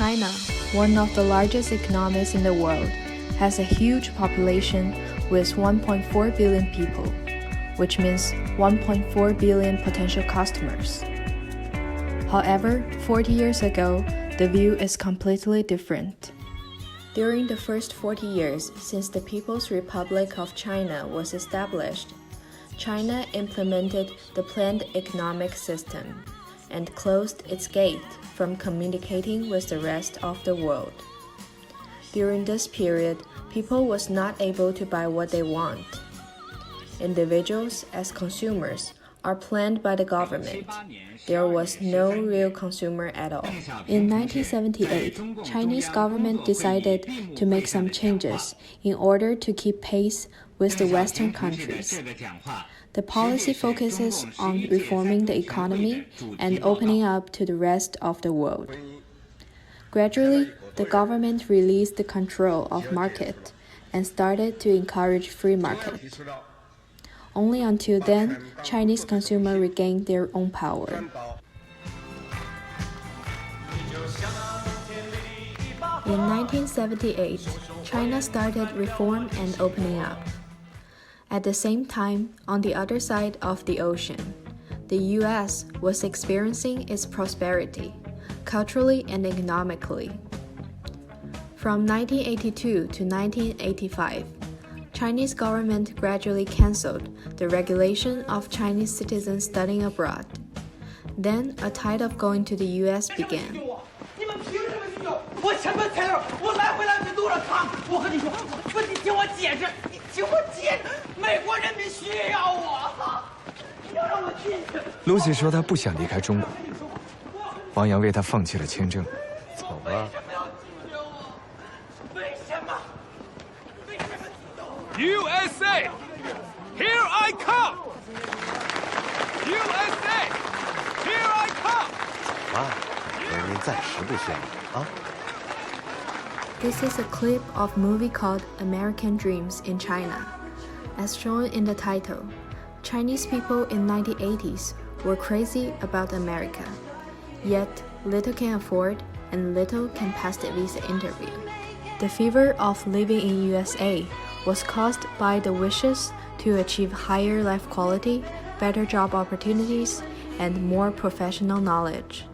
China, one of the largest economies in the world, has a huge population with 1.4 billion people, which means 1.4 billion potential customers. However, 40 years ago, the view is completely different. During the first 40 years since the People's Republic of China was established, China implemented the planned economic system and closed its gate from communicating with the rest of the world. During this period, people was not able to buy what they want. Individuals as consumers are planned by the government. There was no real consumer at all. In 1978, Chinese government decided to make some changes in order to keep pace with the Western countries. The policy focuses on reforming the economy and opening up to the rest of the world. Gradually, the government released the control of market and started to encourage free market. Only until then, Chinese consumers regained their own power. In 1978, China started reform and opening up. At the same time, on the other side of the ocean, the US was experiencing its prosperity, culturally and economically. From 1982 to 1985, Chinese government gradually canceled the regulation of Chinese citizens studying abroad. Then a tide of going to the US began. Lucy 说她不想离开中国，王阳为她放弃了签证。走吧。USA, here I come. USA, here I come. 妈，人民暂时不需要啊。This is a clip of movie called American Dreams in China. As shown in the title, Chinese people in 1980s were crazy about America, yet little can afford and little can pass the visa interview. The fever of living in USA was caused by the wishes to achieve higher life quality, better job opportunities, and more professional knowledge.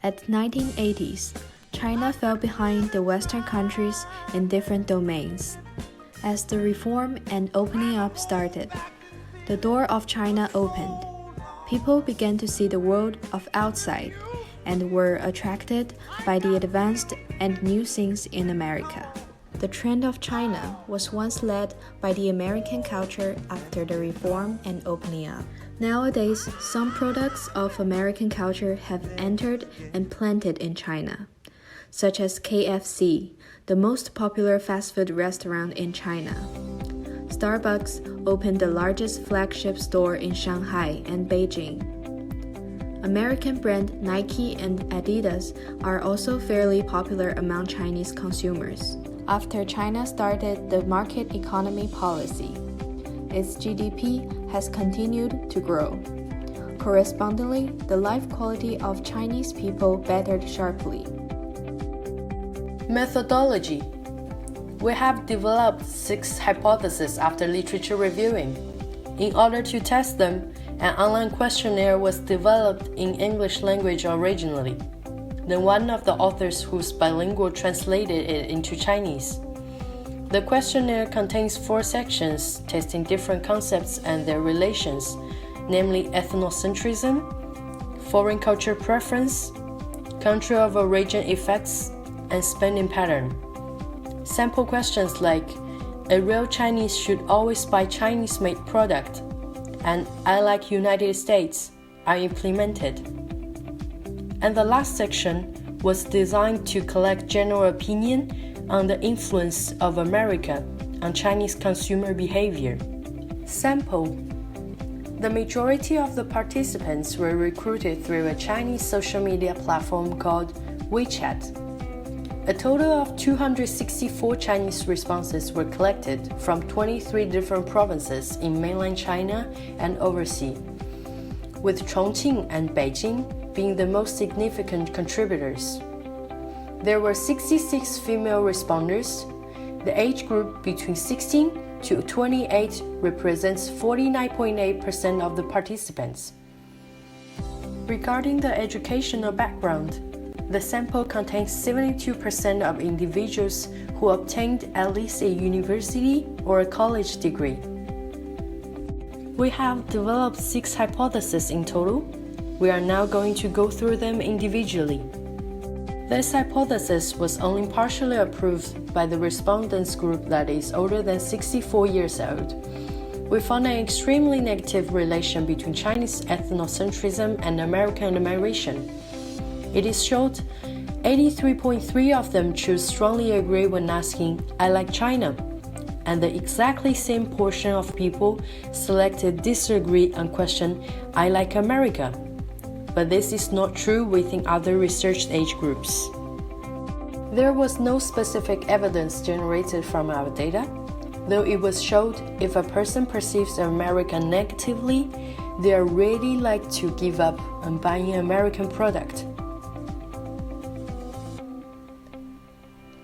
At 1980s, China fell behind the Western countries in different domains. As the reform and opening up started, the door of China opened. People began to see the world of outside and were attracted by the advanced and new things in America. The trend of China was once led by the American culture after the reform and opening up. Nowadays, some products of American culture have entered and planted in China, such as KFC, the most popular fast food restaurant in China. Starbucks opened the largest flagship store in Shanghai and Beijing. American brand Nike and Adidas are also fairly popular among Chinese consumers. After China started the market economy policy, its GDP has continued to grow. Correspondingly, the life quality of Chinese people bettered sharply. Methodology. We have developed 6 hypotheses after literature reviewing. In order to test them, an online questionnaire was developed in English language originally. Then one of the authors who's bilingual translated it into Chinese. The questionnaire contains 4 sections testing different concepts and their relations, namely ethnocentrism, foreign culture preference, country of origin effects, and spending pattern. Sample questions like, a real Chinese should always buy Chinese-made product, and I like United States are implemented. And the last section was designed to collect general opinion on the influence of America on Chinese consumer behavior. Sample. The majority of the participants were recruited through a Chinese social media platform called WeChat. A total of 264 Chinese responses were collected from 23 different provinces in mainland China and overseas, with Chongqing and Beijing being the most significant contributors. There were 66 female responders. The age group between 16 to 28 represents 49.8% of the participants. Regarding the educational background, the sample contains 72% of individuals who obtained at least a university or a college degree. We have developed 6 hypotheses in total. We are now going to go through them individually. This hypothesis was only partially approved by the respondents group that is older than 64 years old. We found an extremely negative relation between Chinese ethnocentrism and American admiration. It is showed 83.3% of them choose strongly agree when asking, "I like China," and the exactly same portion of people selected disagree on question, "I like America." But this is not true within other researched age groups. There was no specific evidence generated from our data, though it was showed if a person perceives America negatively, they are really like to give up on buying an American product.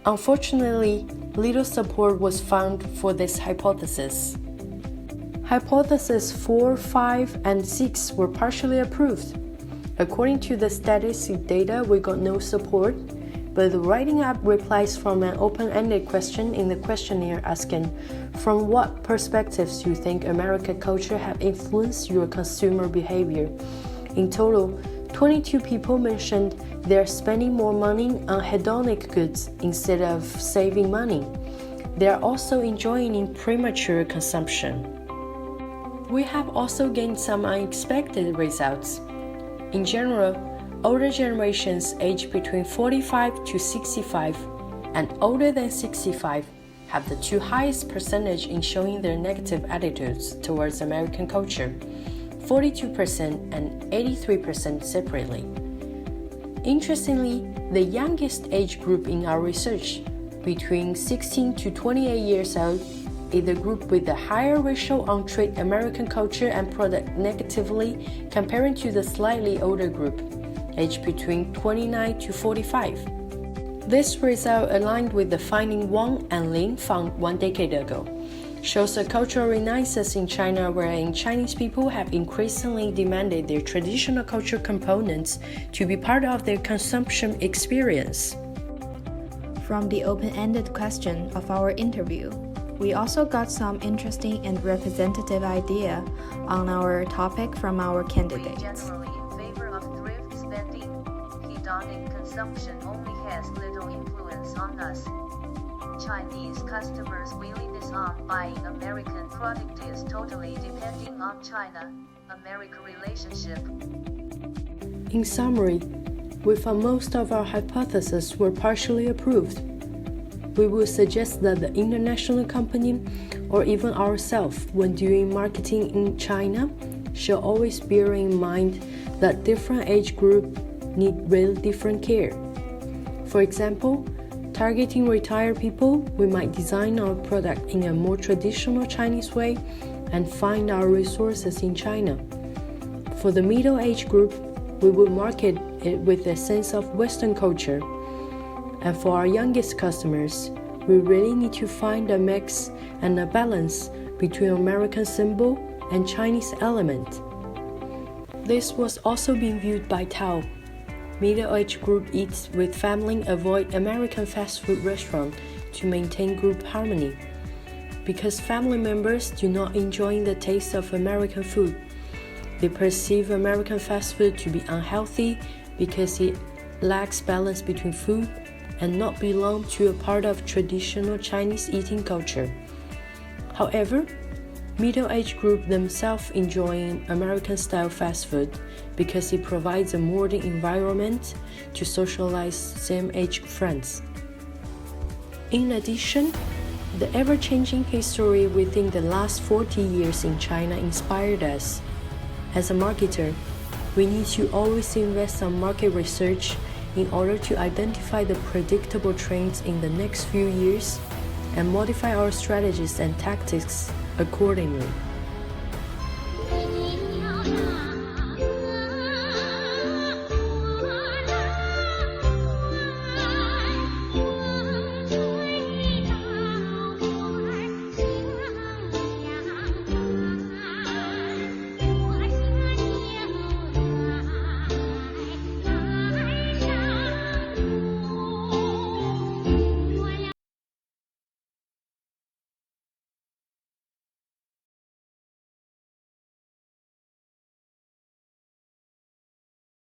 Unfortunately, little support was found for this hypothesis. Hypotheses 4, 5, and 6 were partially approved. According to the statistic data, we got no support, but the writing up replies from an open-ended question in the questionnaire asking, "From what perspectives do you think American culture have influenced your consumer behavior?" In total, 22 people mentioned they're spending more money on hedonic goods instead of saving money. They are also enjoying premature consumption. We have also gained some unexpected results. In general, older generations aged between 45 to 65 and older than 65 have the 2 highest percentage in showing their negative attitudes towards American culture, 42% and 83% separately. Interestingly, the youngest age group in our research, between 16 to 28 years old, is the group with the higher ratio on treat American culture and product negatively comparing to the slightly older group, aged between 29 to 45. This result aligned with the finding Wang and Lin found 1 decade ago, shows a cultural renaissance in China wherein Chinese people have increasingly demanded their traditional cultural components to be part of their consumption experience. From the open-ended question of our interview, we also got some interesting and representative idea on our topic from our candidates. We generally in favor of thrift spending. Hedonic consumption only has little influence on us. Chinese customers' willingness on buying American product is totally depending on China-America relationship. In summary, we found most of our hypotheses were partially approved. We would suggest that the international company or even ourselves, when doing marketing in China, should always bear in mind that different age groups need really different care. For example, targeting retired people, we might design our product in a more traditional Chinese way and find our resources in China. For the middle age group, we will market it with a sense of Western culture. And for our youngest customers, we really need to find a mix and a balance between American symbol and Chinese element. This was also being viewed by Tao. Middle-aged group eats with family avoid American fast food restaurant to maintain group harmony. Because family members do not enjoy the taste of American food, they perceive American fast food to be unhealthy because it lacks balance between food and not belong to a part of traditional Chinese eating culture. However, middle-aged group themselves enjoying American-style fast food because it provides a modern environment to socialize same-age friends. In addition, the ever-changing history within the last 40 years in China inspired us. As a marketer, we need to always invest on market research in order to identify the predictable trends in the next few years and modify our strategies and tactics accordingly.